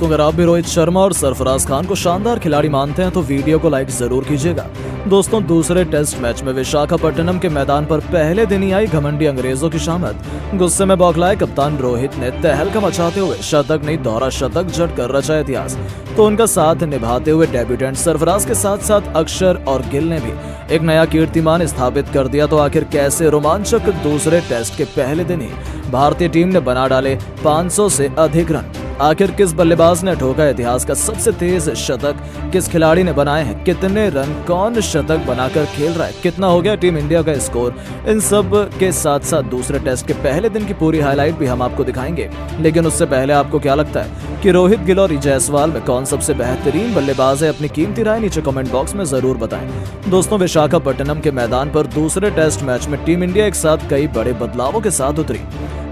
दोस्तों अगर आप भी रोहित शर्मा और सरफराज खान को शानदार खिलाड़ी मानते हैं तो वीडियो को लाइक जरूर कीजिएगा। दोस्तों दूसरे टेस्ट मैच में विशाखापट्टनम के मैदान पर पहले दिन ही आई घमंडी अंग्रेजों की शामत। गुस्से में बौखलाए कप्तान रोहित ने तहलका मचाते हुए शतक नहीं दोहरा शतक जड़ कर रचा इतिहास। तो उनका साथ निभाते हुए डेब्यूटेंट सरफराज के साथ साथ अक्षर और गिल ने भी एक नया कीर्तिमान स्थापित कर दिया। तो आखिर कैसे रोमांचक दूसरे टेस्ट के पहले दिन ही भारतीय टीम ने बना डाले 500 से अधिक रन। आखिर किस बल्लेबाज ने ठोका इतिहास का सबसे तेज शतक, किस खिलाड़ी ने बनाए हैं कितने रन, कौन शतक बनाकर खेल रहा है, कितना हो गया टीम इंडिया का स्कोर, इन सब के साथ साथ दूसरे टेस्ट के पहले दिन की पूरी हाईलाइट भी हम आपको दिखाएंगे। लेकिन उससे पहले आपको क्या लगता है कि रोहित, गिल और जायसवाल में कौन सबसे बेहतरीन बल्लेबाज है? अपनी कीमती राय नीचे कमेंट बॉक्स में जरूर बताएं। दोस्तों विशाखापट्टनम के मैदान पर दूसरे टेस्ट मैच में टीम इंडिया एक साथ कई बड़े बदलावों के साथ उतरी।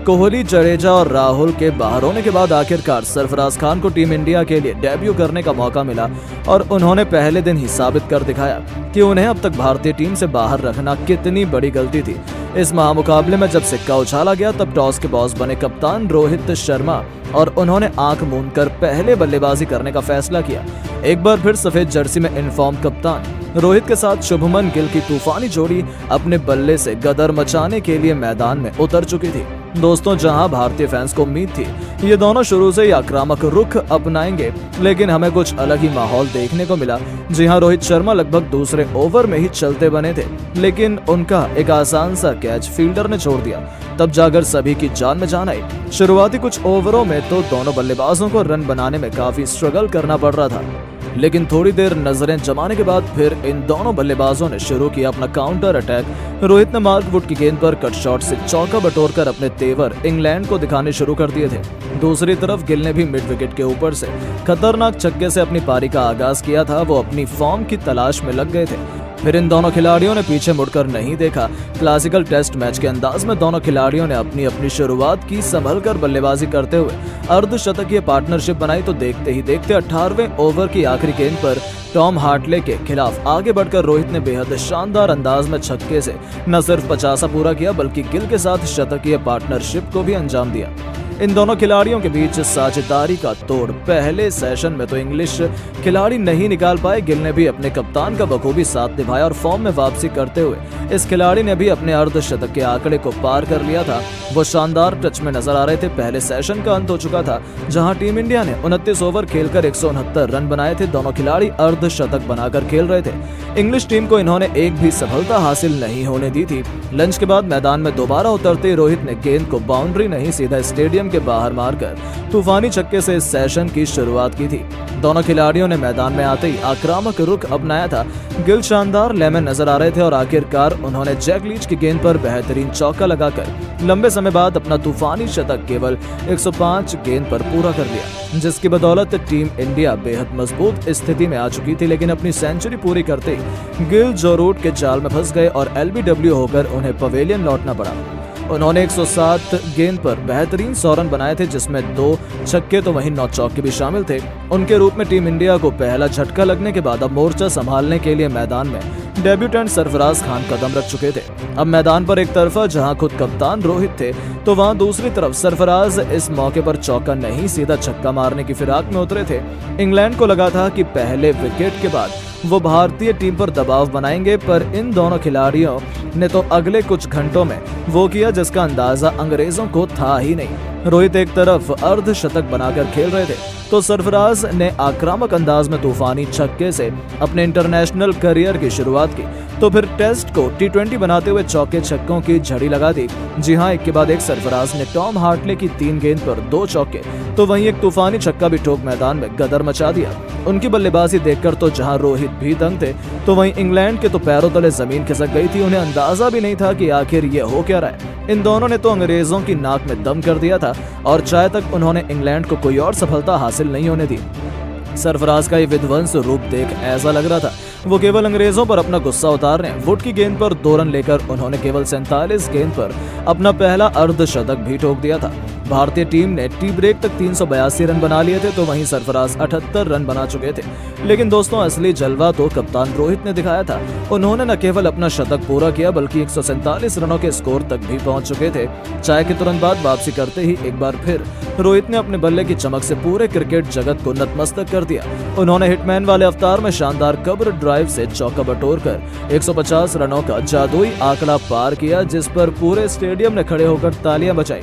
कोहली, जडेजा और राहुल के बाहर होने के बाद आखिरकार सरफराज खान को टीम इंडिया के लिए डेब्यू करने का मौका मिला और उन्होंने पहले दिन ही साबित कर दिखाया कि उन्हें अब तक भारतीय टीम से बाहर रखना कितनी बड़ी गलती थी। इस महामुकाबले में जब सिक्का उछाला गया तब टॉस के बॉस बने कप्तान रोहित शर्मा और उन्होंने आंख मूंदकर पहले बल्लेबाजी करने का फैसला किया। एक बार फिर सफेद जर्सी में इन्फॉर्म कप्तान रोहित के साथ शुभमन गिल की तूफानी जोड़ी अपने बल्ले से गदर मचाने के लिए मैदान में उतर चुकी थी। दोस्तों जहां भारतीय फैंस को उम्मीद थी ये दोनों शुरू से ही आक्रामक रुख अपनाएंगे, लेकिन हमें कुछ अलग ही माहौल देखने को मिला। जी हां, रोहित शर्मा लगभग दूसरे ओवर में ही चलते बने थे, लेकिन उनका एक आसान सा कैच फील्डर ने छोड़ दिया। तब जाकर सभी की जान में जान आई। शुरुआती कुछ ओवरों में तो दोनों बल्लेबाजों को रन बनाने में काफी स्ट्रगल करना पड़ रहा था, लेकिन थोड़ी देर नजरें जमाने के बाद फिर इन दोनों बल्लेबाजों ने शुरू किया अपना काउंटर अटैक। रोहित ने मार्क वुड की गेंद पर कट शॉट से चौका बटोरकर अपने तेवर इंग्लैंड को दिखाने शुरू कर दिए थे। दूसरी तरफ गिल ने भी मिड विकेट के ऊपर से खतरनाक छक्के से अपनी पारी का आगाज किया था। वो अपनी फॉर्म की तलाश में लग गए थे। फिर इन दोनों खिलाड़ियों ने पीछे मुड़कर नहीं देखा। क्लासिकल टेस्ट मैच के अंदाज में दोनों खिलाड़ियों ने अपनी अपनी शुरुआत की, संभल कर बल्लेबाजी करते हुए अर्धशतकीय पार्टनरशिप बनाई। तो देखते ही देखते 18वें ओवर की आखिरी गेंद पर टॉम हार्टले के खिलाफ आगे बढ़कर रोहित ने बेहद शानदार अंदाज में छक्के से न सिर्फ 50 पूरा किया बल्कि गिल के साथ शतकीय पार्टनरशिप को भी अंजाम दिया। इन दोनों खिलाड़ियों के बीच साझेदारी का तोड़ पहले सेशन में तो इंग्लिश खिलाड़ी नहीं निकाल पाए। गिल ने भी अपने कप्तान का बखूबी साथ निभाया और फॉर्म में वापसी करते हुए इस खिलाड़ी ने भी अपने अर्धशतक के आंकड़े को पार कर लिया था। वो शानदार टच में नजर आ रहे थे। पहले सेशन का अंत हो चुका था जहां टीम इंडिया ने 29 ओवर खेलकर 169 रन बनाए थे। दोनों खिलाड़ी अर्धशतक बनाकर खेल रहे थे। इंग्लिश टीम को इन्होंने एक भी सफलता हासिल नहीं होने दी थी। लंच के बाद मैदान में दोबारा उतरते रोहित ने गेंद को बाउंड्री नहीं सीधा स्टेडियम के बाहर मारकर तूफानी छक्के से इस सेशन की शुरुआत की थी। दोनों खिलाड़ियों ने मैदान में आते ही आक्रामक रुख अपनाया था। गिल शानदार लेमन नजर आ रहे थे और आखिरकार उन्होंने जैक लीच की गेंद पर बेहतरीन चौका लगाकर लंबे समय बाद अपना तूफानी शतक केवल 105 गेंद पर पूरा कर लिया, जिसकी बदौलत टीम इंडिया बेहद मजबूत स्थिति में आ चुकी थी। लेकिन अपनी सेंचुरी पूरी करते ही गिल जोरूट के जाल में फंस गए और LBW होकर उन्हें पवेलियन लौटना पड़ा। उन्होंने 107 गेंद पर बेहतरीन 100 रन बनाए थे, जिसमें 2 छक्के तो वहीं 9 चौके भी शामिल थे। उनके रूप में टीम इंडिया को पहला झटका लगने के बाद अब मोर्चा संभालने के लिए मैदान में डेब्यूटेंट सरफराज खान कदम रख चुके थे। अब मैदान पर एक तरफा जहां खुद कप्तान रोहित थे तो वहां दूसरी तरफ सरफराज इस मौके पर चौका नहीं सीधा छक्का मारने की फिराक में उतरे थे। इंग्लैंड को लगा था कि पहले विकेट के बाद वो भारतीय टीम पर दबाव बनाएंगे, पर इन दोनों खिलाड़ियों ने तो अगले कुछ घंटों में वो किया जिसका अंदाजा अंग्रेजों को था ही नहीं। रोहित एक तरफ अर्धशतक बनाकर खेल रहे थे तो सरफराज ने आक्रामक अंदाज में तूफानी छक्के से अपने इंटरनेशनल करियर की शुरुआत की। तो फिर टेस्ट को T20 बनाते हुए चौके छक्कों की झड़ी लगा दी। जी हां, एक के बाद एक सरफराज ने टॉम हार्टले की 3 गेंद पर 2 चौके तो वहीं एक तूफानी छक्का भी ठोक मैदान में गदर मचा दिया। उनकी बल्लेबाजी देखकर तो जहां रोहित भी दंग थे तो वहीं इंग्लैंड के तो पैरों तले जमीन खिसक गई थी। उन्हें अंदाजा भी नहीं था कि आखिर ये हो क्या रहा है। इन दोनों ने तो अंग्रेजों की नाक में दम कर दिया था और चाहे तक उन्होंने इंग्लैंड को कोई और सफलता हासिल नहीं होने दी। सरफराज का ये विध्वंस रूप देख ऐसा लग रहा था वो केवल अंग्रेजों पर अपना गुस्सा उतार रहे हैं। वुड की गेंद पर 2 रन लेकर उन्होंने केवल 47 गेंद पर अपना पहला अर्धशतक भी ठोक दिया था। भारतीय टीम ने टी ब्रेक तक 382 रन बना लिए थे, तो वहीं सरफराज 78 रन बना चुके थे। लेकिन दोस्तों, असली जलवा तो कप्तान रोहित ने दिखाया था। उन्होंने न केवल अपना शतक पूरा किया बल्कि 147 रनों के स्कोर तक भी पहुंच चुके थे। चाय के तुरंत बाद वापसी करते ही एक बार फिर रोहित ने अपने बल्ले की चमक से पूरे क्रिकेट जगत को नतमस्तक कर दिया। उन्होंने हिटमैन वाले अवतार में शानदार कवर ड्राइव से चौका बटोरकर 150 रनों का जादुई आंकड़ा पार किया, जिस पर पूरे स्टेडियम ने खड़े होकर तालियां बजाई।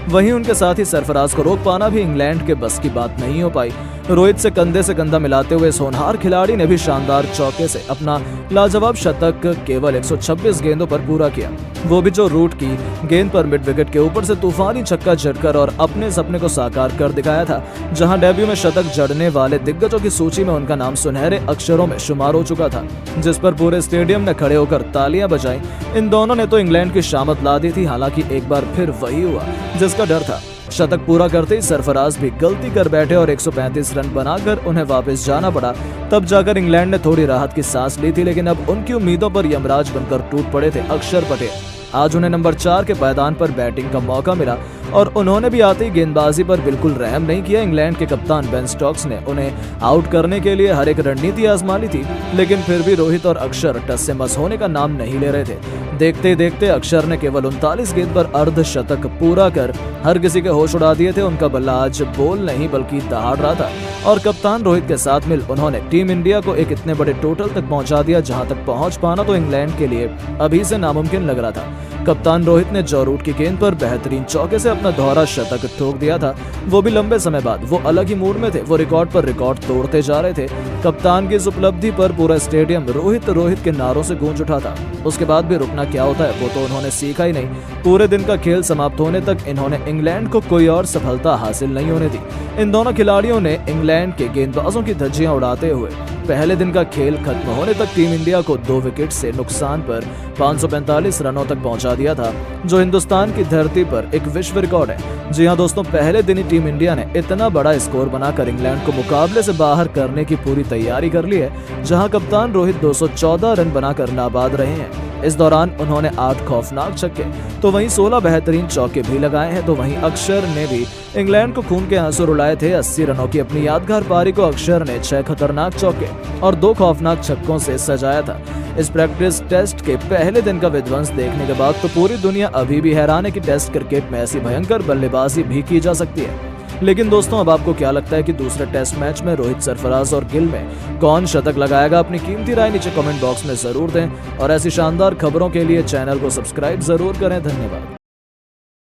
वहीं उनके साथ ही सरफराज को रोक पाना भी इंग्लैंड के बस की बात नहीं हो पाई। रोहित से कंधा मिलाते हुए इस होनहार खिलाड़ी ने भी शानदार चौके से अपना लाजवाब शतक केवल 126 गेंदों पर पूरा किया, वो भी जो रूट की गेंद पर मिड विकेट के ऊपर से तूफानी छक्का जड़कर, और अपने सपने को साकार कर दिखाया था। जहां डेब्यू में शतक जड़ने वाले दिग्गजों की सूची में उनका नाम सुनहरे अक्षरों में शुमार हो चुका था, जिस पर पूरे स्टेडियम ने खड़े होकर तालियां बजाई। इन दोनों ने तो इंग्लैंड की शामत ला दी थी। हालांकि एक बार फिर वही हुआ जिसका डर था। शतक पूरा करते ही सरफराज भी गलती कर बैठे और 135 रन बनाकर उन्हें वापस जाना पड़ा। तब जाकर इंग्लैंड ने थोड़ी राहत की सांस ली थी, लेकिन अब उनकी उम्मीदों पर यमराज बनकर टूट पड़े थे अक्षर पटेल। आज उन्हें नंबर 4 के पायदान पर बैटिंग का मौका मिला और उन्होंने भी आते ही गेंदबाजी पर बिल्कुल रहम नहीं किया। इंग्लैंड के कप्तान बेन स्टोक्स ने उन्हें आउट करने के लिए हर एक रणनीति आजमा ली थी, लेकिन फिर भी रोहित और अक्षर टस से मस होने का नाम नहीं ले रहे थे। देखते ही देखते अक्षर ने केवल 39 गेंद पर अर्धशतक पूरा कर हर किसी के होश उड़ा दिए थे। उनका बल्ला आज बोल नहीं बल्कि दहाड़ रहा था और कप्तान रोहित के साथ मिल उन्होंने टीम इंडिया को एक इतने बड़े टोटल तक पहुंचा दिया, जहां तक पहुंच पाना तो इंग्लैंड के लिए अभी से नामुमकिन लग रहा था। कप्तान रोहित ने जो रूट की गेंद पर बेहतरीन चौके से अपना दोहरा शतक ठोक दिया था, वो भी लंबे समय बाद। वो अलग ही मूड में थे, वो रिकॉर्ड पर रिकॉर्ड तोड़ते जा रहे थे। कप्तान की इस उपलब्धि पर पूरा स्टेडियम रोहित रोहित के नारों से गूंज उठा था। उसके बाद भी रुकना क्या होता है वो तो उन्होंने सीखा ही नहीं। पूरे दिन का खेल समाप्त होने तक इन्होंने इंग्लैंड को कोई और सफलता हासिल नहीं होने दी। इन दोनों खिलाड़ियों ने इंग्लैंड के गेंदबाजों की धज्जियां उड़ाते हुए पहले दिन का खेल खत्म होने तक टीम इंडिया को 2 विकेट से नुकसान पर 545 रनों तक पहुंचा दिया था, जो हिंदुस्तान की धरती पर एक विश्व रिकॉर्ड है। जी हां दोस्तों, पहले दिन ही टीम इंडिया ने इतना बड़ा स्कोर बनाकर इंग्लैंड को मुकाबले से बाहर करने की पूरी तैयारी कर ली है, जहां कप्तान रोहित 214 रन बनाकर नाबाद रहे हैं। इस दौरान उन्होंने 8 खौफनाक छक्के तो वहीं 16 बेहतरीन चौके भी लगाए हैं। तो वहीं अक्षर ने भी इंग्लैंड को खून के आंसू रुलाए थे। 80 रनों की अपनी यादगार पारी को अक्षर ने 6 खतरनाक चौके और 2 खौफनाक छक्कों से सजाया था। इस प्रैक्टिस टेस्ट के पहले दिन का विध्वंस देखने के बाद तो पूरी दुनिया अभी भी हैरान है कि टेस्ट क्रिकेट में ऐसी भयंकर बल्लेबाजी भी की जा सकती है। लेकिन दोस्तों, अब आपको क्या लगता है कि दूसरे टेस्ट मैच में रोहित, सरफराज और गिल में कौन शतक लगाएगा? अपनी कीमती राय नीचे कमेंट बॉक्स में जरूर दें और ऐसी शानदार खबरों के लिए चैनल को सब्सक्राइब जरूर करें। धन्यवाद।